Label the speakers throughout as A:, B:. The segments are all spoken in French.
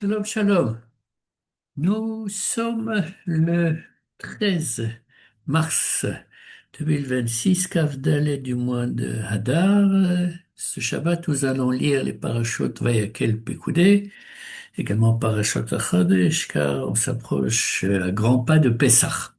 A: Shalom, shalom. Nous sommes le 13 mars 2026, Kafdaleh du mois de Hadar. Ce Shabbat, nous allons lire les parachutes Vayakel Pekudei, également parachutes Achadesh, car on s'approche à grands pas de Pessah.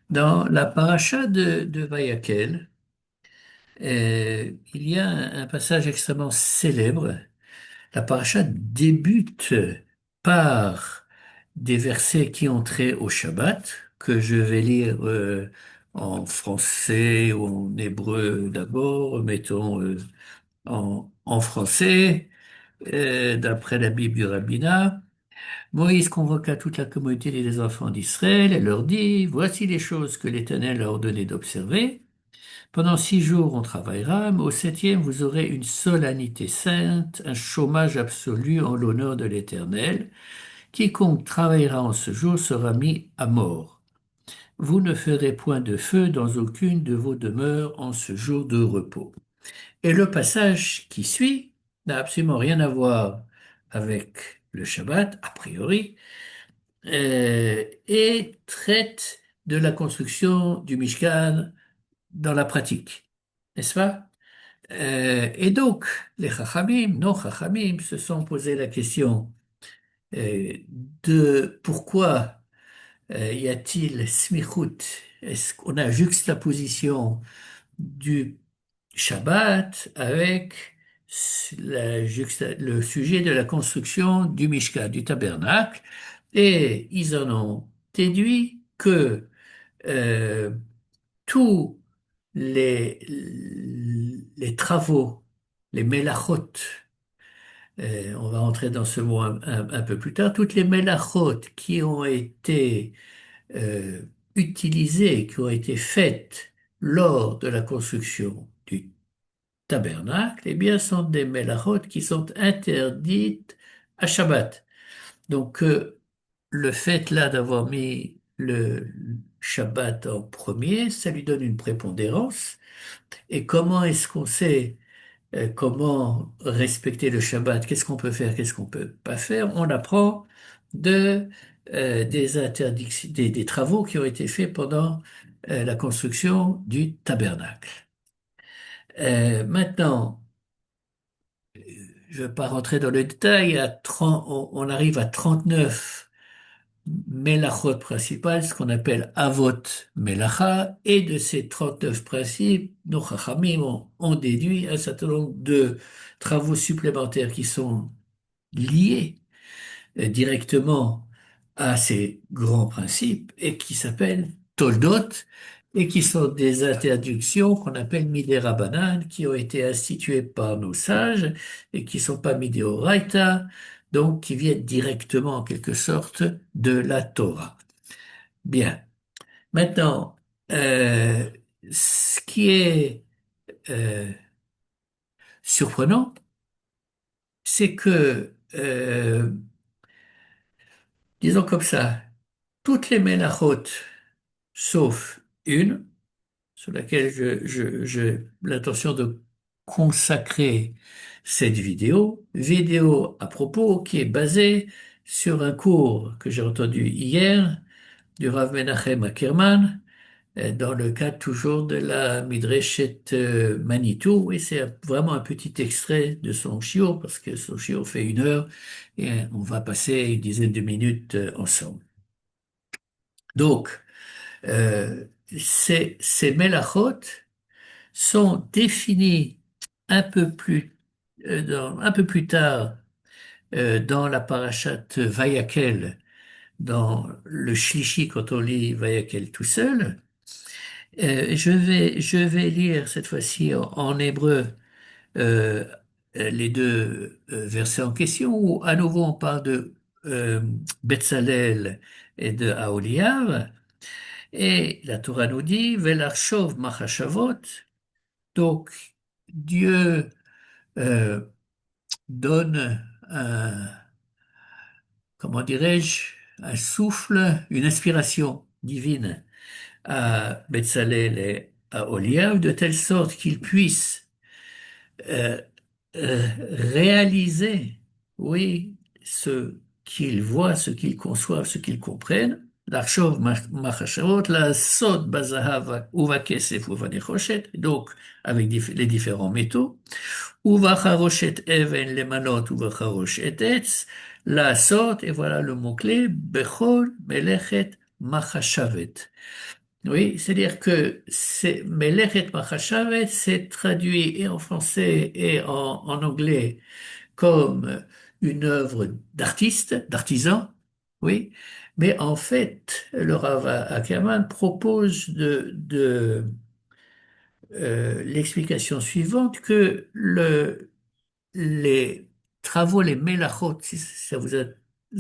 A: Dans la paracha de Vayakel, il y a un passage extrêmement célèbre. La paracha débute par des versets qui ont trait au Shabbat, que je vais lire en français ou en hébreu d'abord, mettons en français, d'après la Bible du rabbinat. Moïse convoqua toute la communauté des enfants d'Israël et leur dit, Voici les choses que l'Éternel a ordonné d'observer. Pendant 6 jours, on travaillera, mais au septième, vous aurez une solennité sainte, un chômage absolu en l'honneur de l'Éternel. Quiconque travaillera en ce jour sera mis à mort. Vous ne ferez point de feu dans aucune de vos demeures en ce jour de repos. Et le passage qui suit n'a absolument rien à voir avec le Shabbat, a priori, et traite de la construction du Mishkan dans la pratique. N'est-ce pas? Et donc, les Chachamim, nos Chachamim, se sont posé la question euh, de pourquoi y a-t-il smichut? Est-ce qu'on a juxtaposition du Shabbat avec le sujet de la construction du Mishkan, du tabernacle? Et ils en ont déduit que euh, tous les travaux, les mélachot, on va entrer dans ce mot un peu plus tard, toutes les mélachot qui ont été euh, utilisées, qui ont été faites lors de la construction du tabernacle, eh bien, sont des mélachot qui sont interdites à Shabbat. Donc, le fait là d'avoir mis le Shabbat en premier, ça lui donne une prépondérance. Et comment est-ce qu'on sait comment respecter le Shabbat? Qu'est-ce qu'on peut faire? Qu'est-ce qu'on peut pas faire? On apprend de des interdictions, des travaux qui ont été faits pendant la construction du tabernacle. Maintenant, je ne vais pas rentrer dans le détail. On arrive à 39 mélachot principales, ce qu'on appelle avot melacha, et de ces 39 principes, nos chachamim ont déduit un certain nombre de travaux supplémentaires qui sont liés directement à ces grands principes et qui s'appellent toldot et qui sont des interdictions qu'on appelle midérabanan, qui ont été instituées par nos sages et qui sont pas midéoraita, donc qui viennent directement en quelque sorte de la Torah. Bien. Maintenant, euh, ce qui est euh, surprenant, c'est que, disons comme ça, toutes les mélachotes, sauf une, sur laquelle j'ai l'intention de consacrer cette vidéo à propos qui est basée sur un cours que j'ai entendu hier du Rav Menachem Ackerman, dans le cadre toujours de la Midreshet Manitou, et c'est vraiment un petit extrait de son shiur, parce que son shiur fait 1 heure, et on va passer une dizaine de minutes ensemble. Donc, euh, ces melachot sont définis un peu plus, un peu plus tard dans la parashat Vayakel, dans le Shlishi, quand on lit Vayakel tout seul. Je vais lire cette fois-ci en hébreu euh, les deux versets en question, où à nouveau on parle de Betzalel et de Aholiav. Et la Torah nous dit, Velarchov machashavot. Donc, Dieu euh, donne un, comment dirais-je, un souffle, une inspiration divine à Betzalel et à Oliav, de telle sorte qu'ils puissent euh, réaliser, oui, ce qu'ils voient, ce qu'ils conçoivent, ce qu'ils comprennent. לחשוב מחשבות, לעשות בזהב ובכסף ובנחושת, donc avec les différents métaux, ובחרושת אבן למנות ובחרושת עץ, לעשות, et voilà le mot-clé, בכל מלאכת מחשבת. Oui, c'est-à-dire que c'est Melechet Machashavet, c'est traduit et en français et en anglais comme une œuvre d'artiste, d'artisan, oui. Mais en fait, le Rav Ackerman propose l'explication suivante que les travaux, les mélachot, si ça vous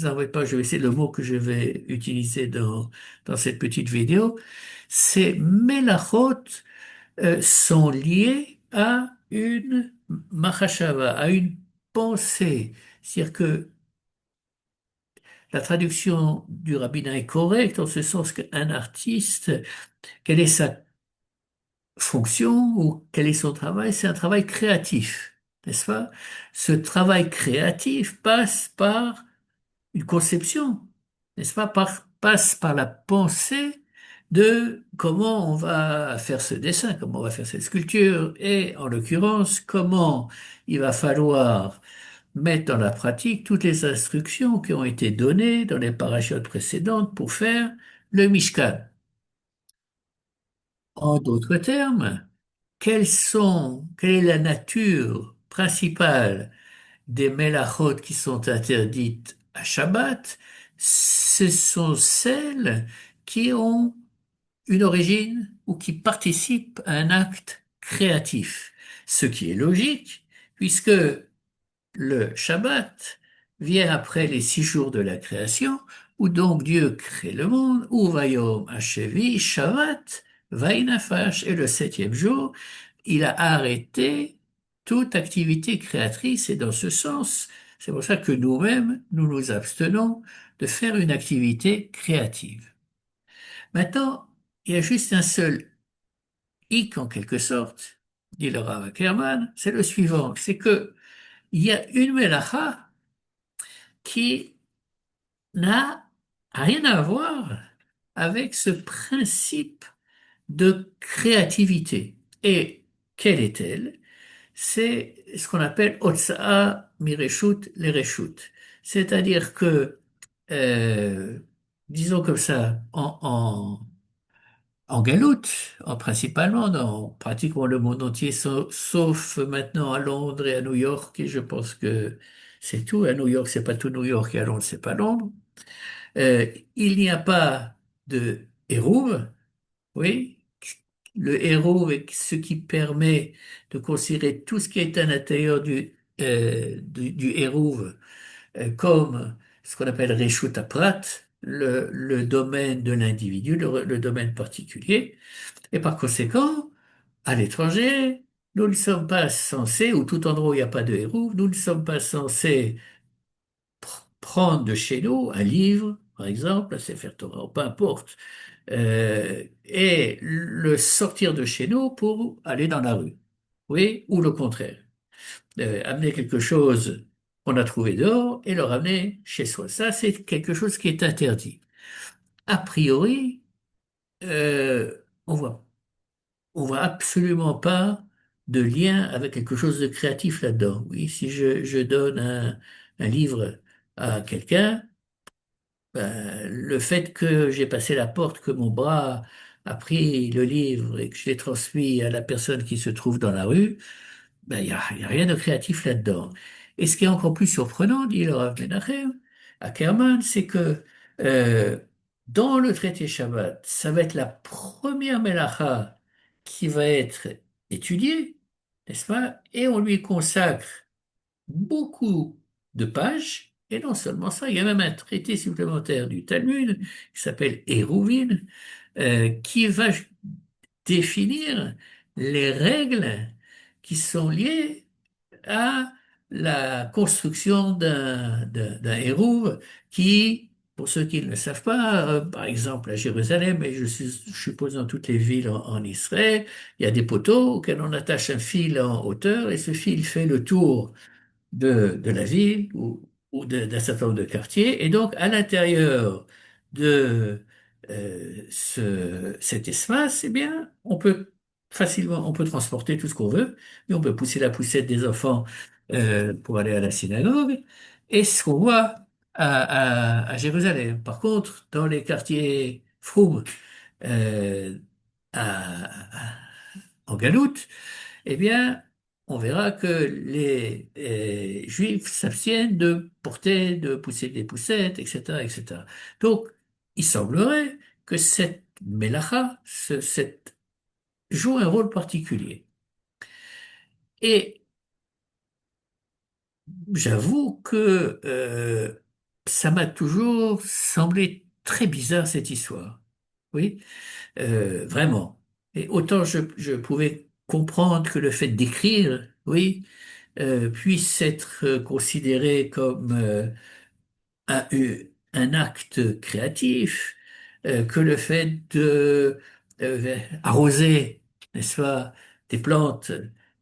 A: embête pas, je vais essayer le mot que je vais utiliser dans cette petite vidéo. Ces mélachot sont liés à une machashava, à une pensée. C'est-à-dire que la traduction du rabbinat est correcte en ce sens qu'un artiste, quelle est sa fonction ou quel est son travail? C'est un travail créatif, n'est-ce pas? Ce travail créatif passe par une conception, n'est-ce pas, passe par la pensée de comment on va faire ce dessin, comment on va faire cette sculpture, et en l'occurrence, comment il va falloir mettre dans la pratique toutes les instructions qui ont été données dans les parachutes précédentes pour faire le Mishkan. En d'autres termes, quelle est la nature principale des mélachot qui sont interdites à Shabbat, ce sont celles qui ont une origine ou qui participent à un acte créatif. Ce qui est logique, puisque le Shabbat vient après les 6 jours de la création, où donc Dieu crée le monde, où Vayom Hashevi, Shabbat, Vaïnafash, et le 7e jour, il a arrêté toute activité créatrice, et dans ce sens, c'est pour ça que nous-mêmes, nous nous abstenons de faire une activité créative. Maintenant, il y a juste un seul hic en quelque sorte, dit le Rav Ackerman, c'est le suivant, c'est que il y a une mélacha qui n'a rien à voir avec ce principe de créativité. Et quelle est-elle? C'est ce qu'on appelle Otsa'a Mireshut Lereshut. C'est-à-dire que, euh, disons comme ça, en galoute, principalement dans pratiquement le monde entier, sauf maintenant à Londres et à New York, et je pense que c'est tout. À New York, c'est pas tout New York, et à Londres, c'est pas Londres. Il n'y a pas de hérouve, oui. Le hérouve est ce qui permet de considérer tout ce qui est à l'intérieur du hérouve comme ce qu'on appelle Reshut Prat, le domaine de l'individu, le domaine particulier. Et par conséquent, à l'étranger, nous ne sommes pas censés, ou tout endroit où il n'y a pas de hérouve, nous ne sommes pas censés prendre de chez nous un livre, par exemple, un Sefer Torah, ou peu importe, et le sortir de chez nous pour aller dans la rue. Oui, ou le contraire. Amener quelque chose qu'on a trouvé dehors et le ramener chez soi. Ça, c'est quelque chose qui est interdit. A priori, euh, on voit, on voit absolument pas de lien avec quelque chose de créatif là-dedans. Oui, si je donne un livre à quelqu'un, ben, le fait que j'ai passé la porte, que mon bras a pris le livre et que je l'ai transmis à la personne qui se trouve dans la rue, ben, il y a rien de créatif là-dedans. Et ce qui est encore plus surprenant, dit le Rav Menachem, à Kerman, c'est que euh, dans le traité Shabbat, ça va être la première mélacha qui va être étudiée, n'est-ce pas? Et on lui consacre beaucoup de pages. Et non seulement ça, il y a même un traité supplémentaire du Talmud qui s'appelle Hérouvin, qui va définir les règles qui sont liées à la construction d'un hérouve qui, pour ceux qui ne le savent pas, par exemple à Jérusalem, et je suppose dans toutes les villes en Israël, il y a des poteaux auxquels on attache un fil en hauteur et ce fil fait le tour de la ville ou d'un certain nombre de quartiers. Et donc, à l'intérieur de cet espace, eh bien, on peut facilement, on peut transporter tout ce qu'on veut, mais on peut pousser la poussette des enfants pour aller à la synagogue. Et ce qu'on voit à Jérusalem. Par contre, dans les quartiers froum, euh, à- en Galoute, eh bien, on verra que les Juifs s'abstiennent de porter, de pousser des poussettes, etc., etc. Donc, il semblerait que cette mélacha, joue un rôle particulier. Et j'avoue que ça m'a toujours semblé très bizarre cette histoire. Oui, vraiment. Et autant je pouvais comprendre que le fait d'écrire, oui, puisse être considéré comme un acte créatif, que le fait de arroser, n'est-ce pas, des plantes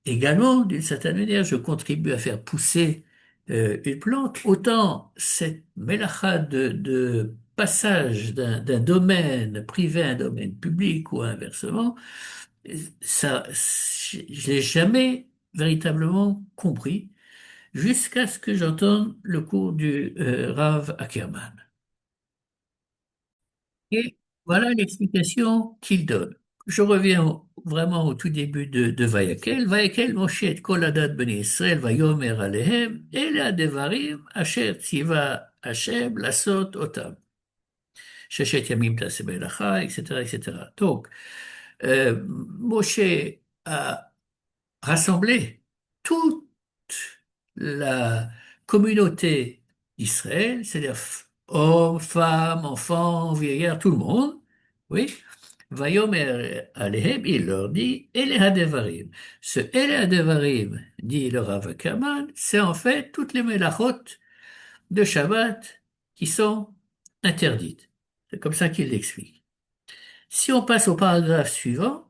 A: également, d'une certaine manière, je contribue à faire pousser une plante, autant cette mélacha de passage d'un domaine privé à un domaine public ou inversement, ça, je l'ai jamais véritablement compris jusqu'à ce que j'entende le cours du Rav Ackerman. Et voilà l'explication qu'il donne. Je reviens vraiment au tout début de Vayakel. Vayakel Moshe et kol adat bnei Israël vayomer alehem ele hadevarim asher tziva Hashem lasot otam. Sheshet yamim taseh melacha, etc., etc. Donc, Moshe a rassemblé toute la communauté d'Israël, c'est-à-dire hommes, femmes, enfants, vieillards, tout le monde, oui, Vayomer Alehem, il leur dit, Ele Hadevarim. Ce Ele Hadevarim, dit le Rav Kaman, c'est en fait toutes les mélachot de Shabbat qui sont interdites. C'est comme ça qu'il l'explique. Si on passe au paragraphe suivant,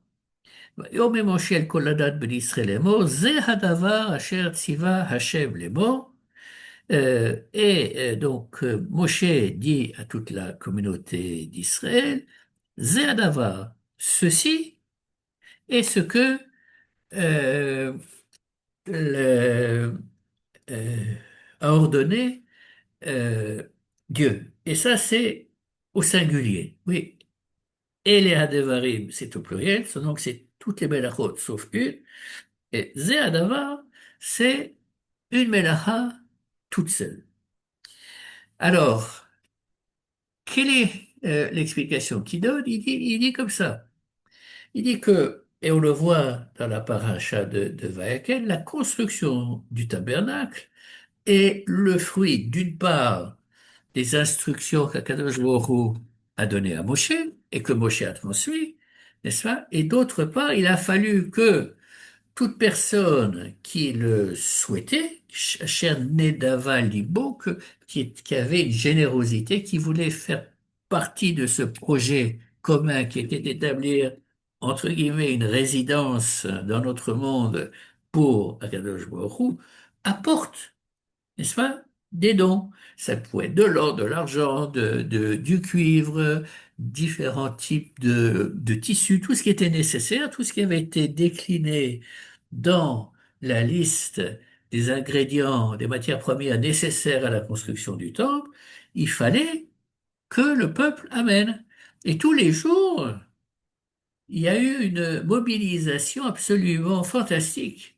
A: ויאמר משה אל כל הדת בני ישראל לאמור, זה הדבר אשר ציווה השם לאמור. Donc, Moshe dit à toute la communauté d'Israël, c'est Adavar, ceci est ce que euh, le- euh, a ordonné euh, Dieu. Et ça, c'est au singulier. Oui, et les Hadevarim, c'est au pluriel, donc c'est toutes les Melachot sauf une. Et Zé Adavar, c'est une Melacha toute seule. Alors, quelle est l'explication qu'il donne? Il dit comme ça. Il dit que, et on le voit dans la paracha de Vayakel, la construction du tabernacle est le fruit, d'une part, des instructions qu'Akadosh Baruch Hu a données à Moshe et que Moshe a transmis, n'est-ce pas? Et d'autre part, il a fallu que toute personne qui le souhaitait, cher Nedava Libo, qui avait une générosité, qui voulait faire partie de ce projet commun qui était d'établir, entre guillemets, une résidence dans notre monde pour Akadosh Baruch Hu, apporte, n'est-ce pas, des dons. Ça pouvait être de l'or, de l'argent, du cuivre, différents types de tissus, tout ce qui était nécessaire, tout ce qui avait été décliné dans la liste des ingrédients, des matières premières nécessaires à la construction du temple, il fallait que le peuple amène. Et tous les jours, il y a eu une mobilisation absolument fantastique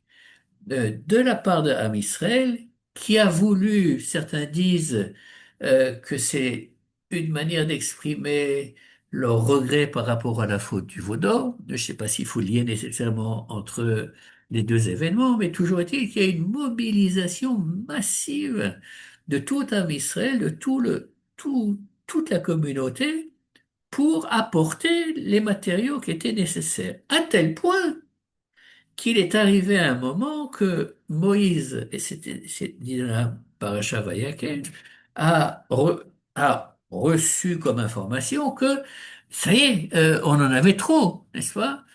A: de la part de Ham Israël, qui a voulu, certains disent que c'est une manière d'exprimer leur regret par rapport à la faute du veau d'or. Je ne sais pas s'il faut lier nécessairement entre les deux événements, mais toujours est-il qu'il y a une mobilisation massive de tout Ham Israël, de toute la communauté, pour apporter les matériaux qui étaient nécessaires. À tel point qu'il est arrivé à un moment que Moïse, et c'est dit dans la Parashat Vayakel, a reçu comme information que ça y est, on en avait trop, n'est-ce pas?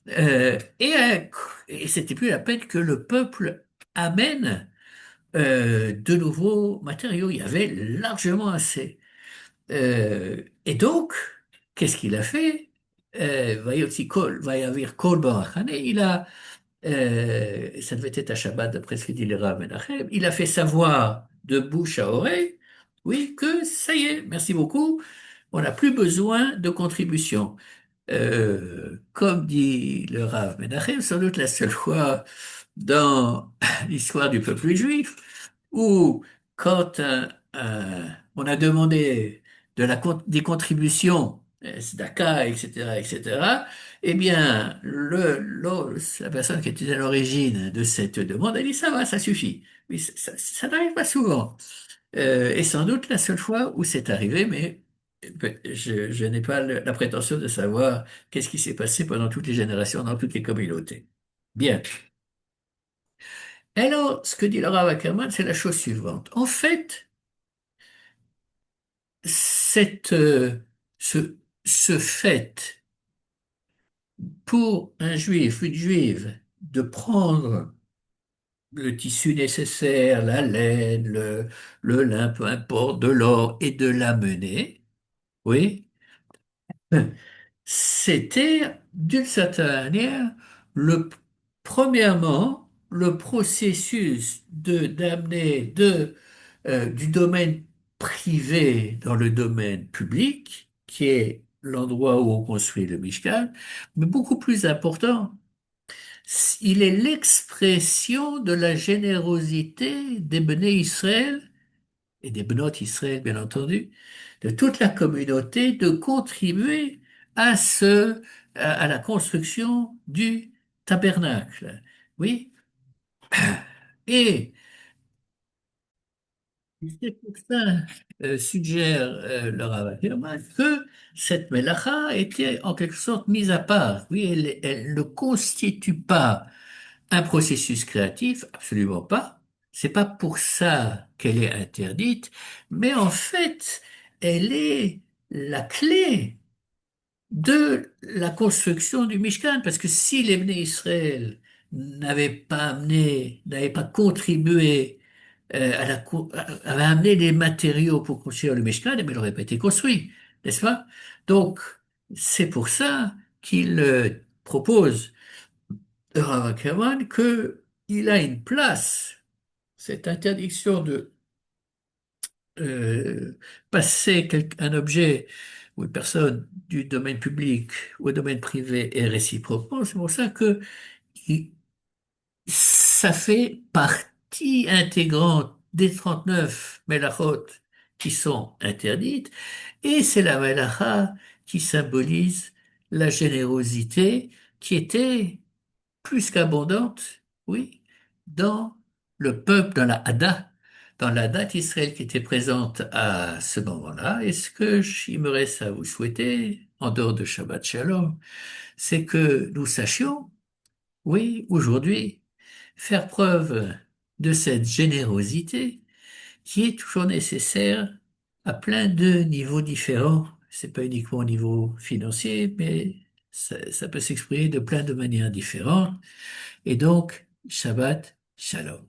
A: Et c'était plus la peine que le peuple amène de nouveaux matériaux. Il y avait largement assez. Et donc, qu'est-ce qu'il a fait? Va y avoir Kol Barachane. Ça devait être à Shabbat, d'après ce que dit le Rav Menachem. Il a fait savoir de bouche à oreille, oui, que ça y est, merci beaucoup, on n'a plus besoin de contribution. Comme dit le Rav Menachem, sans doute la seule fois dans l'histoire du peuple juif où, quand on a demandé des contributions, tzedaka, etc., eh bien, la personne qui était à l'origine de cette demande, elle dit, ça va, ça suffit. Mais ça n'arrive pas souvent. Et sans doute la seule fois où c'est arrivé, mais je n'ai pas la prétention de savoir qu'est-ce qui s'est passé pendant toutes les générations, dans toutes les communautés. Bien. Alors, ce que dit le Rav Ackerman, c'est la chose suivante. En fait, cette, ce, ce fait pour un juif, une juive, de prendre le tissu nécessaire, la laine, le lin, peu importe, de l'or et de l'amener, oui, c'était d'une certaine manière le premièrement le processus de d'amener du domaine privé dans le domaine public, qui est l'endroit où on construit le Mishkan, mais beaucoup plus important, il est l'expression de la générosité des Béné Israël et des Bnot Israël, bien entendu, de toute la communauté de contribuer à la construction du tabernacle. Oui. Et c'est pour ça, suggère le Rav Ackerman, que cette mélacha était en quelque sorte mise à part. Oui, elle ne constitue pas un processus créatif, absolument pas. C'est pas pour ça qu'elle est interdite, mais en fait, elle est la clé de la construction du Mishkan, parce que si les Bnei Israël n'avaient pas contribué avaient amené des matériaux pour construire le Mishkan, eh bien, il n'aurait pas été construit, n'est-ce pas? Donc, c'est pour ça qu'il propose Rav Akavan qu'il a une place, cette interdiction de passer un objet ou une personne du domaine public au domaine privé et réciproquement. C'est pour ça que il- ça fait partie intégrante des 39 mélachot qui sont interdites, et c'est la mélacha qui symbolise la générosité qui était plus qu'abondante, oui, dans le peuple, dans la date Israël qui était présente à ce moment-là. Et ce que il me reste à vous souhaiter, en dehors de Shabbat Shalom, c'est que nous sachions, oui, aujourd'hui, faire preuve de cette générosité qui est toujours nécessaire à plein de niveaux différents. C'est pas uniquement au niveau financier, mais ça peut s'exprimer de plein de manières différentes. Et donc, Shabbat Shalom.